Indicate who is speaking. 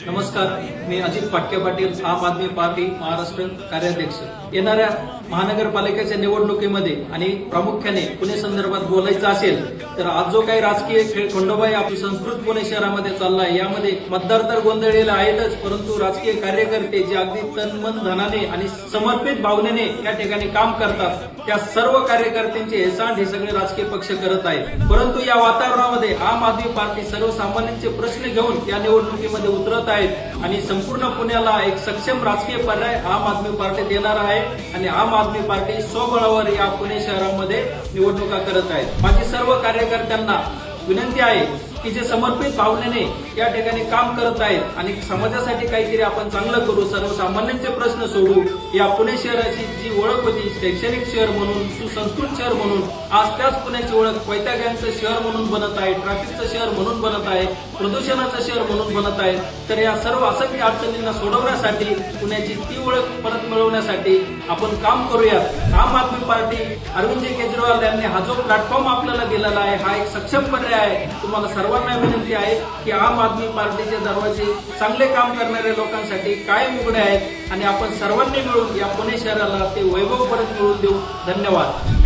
Speaker 1: नमस्कार, मी अजित पाटके पाटील, आम आदमी पार्टी महाराष्ट्र कार्याध्यक्ष। येणाऱ्या महानगरपालिकेच्या निवडणुकीमध्ये आणि प्रामुख्याने पुणे संदर्भात बोलायचं असेल तर आज जो काही राजकीय खेळ खंडोबाई आपली संस्कृत पुणे शहरामध्ये चाललाय, यामध्ये मतदार तर गोंधळलेले आहेतच, परंतु राजकीय कार्यकर्ते जे अगदी तन मन धनाने आणि समर्पित भावनेने या ठिकाणी काम करतात, त्या सर्व कार्यकर्त्यांचे हेळसांड हे सगळे राजकीय पक्ष करत आहेत। परंतु या वातावरणामध्ये आम आदमी पार्टी सर्वसामान्यांचे प्रश्न घेऊन या निवडणुकीमध्ये उतरत आहेत आणि संपूर्ण पुण्याला एक सक्षम राजकीय पर्याय आम आदमी पार्टी देणार आहे आणि आम आदमी पार्टी स्वबळावर या पुणे शहरामध्ये निवडणुका करत आहेत। माझी सर्व कार्यकर्त्यांना विनंती आहे की जे समर्पित भावनेने या ठिकाणी काम करत आहेत आणि समाजासाठी काहीतरी आपण चांगलं करू, सर्वसामान्यांचे प्रश्न सोडू, या पुणे शहराची जी ओळख होती शैक्षणिक शहर म्हणून, सुसंस्कृत शहर म्हणून, आज त्याच पुण्याची ओळख वैताग्यांचं शहर म्हणून बनत आहे, ट्रॅफिकचं शहर म्हणून बनत आहे, प्रदूषणाचं शहर म्हणून बनत आहे। तर या सर्व असंख्य अडचणींना सोडवण्यासाठी, पुण्याची ती ओळख परत मिळवण्यासाठी आपण काम करूयात। आम आदमी पार्टी अरविंद केजरीवाल यांनी हा जो प्लॅटफॉर्म आपल्याला दिलेला आहे, हा एक सक्षम पर्याय आहे। तुम्हाला सर्वांना विनंती आहे की आम आदमी पार्टीचे दरवाजे चांगले काम करणाऱ्या लोकांसाठी कायम उघडे आहेत आणि आपण सर्वांनी मिळून या पुणे शहराला ते वैभव परत मिळवून देऊ। धन्यवाद।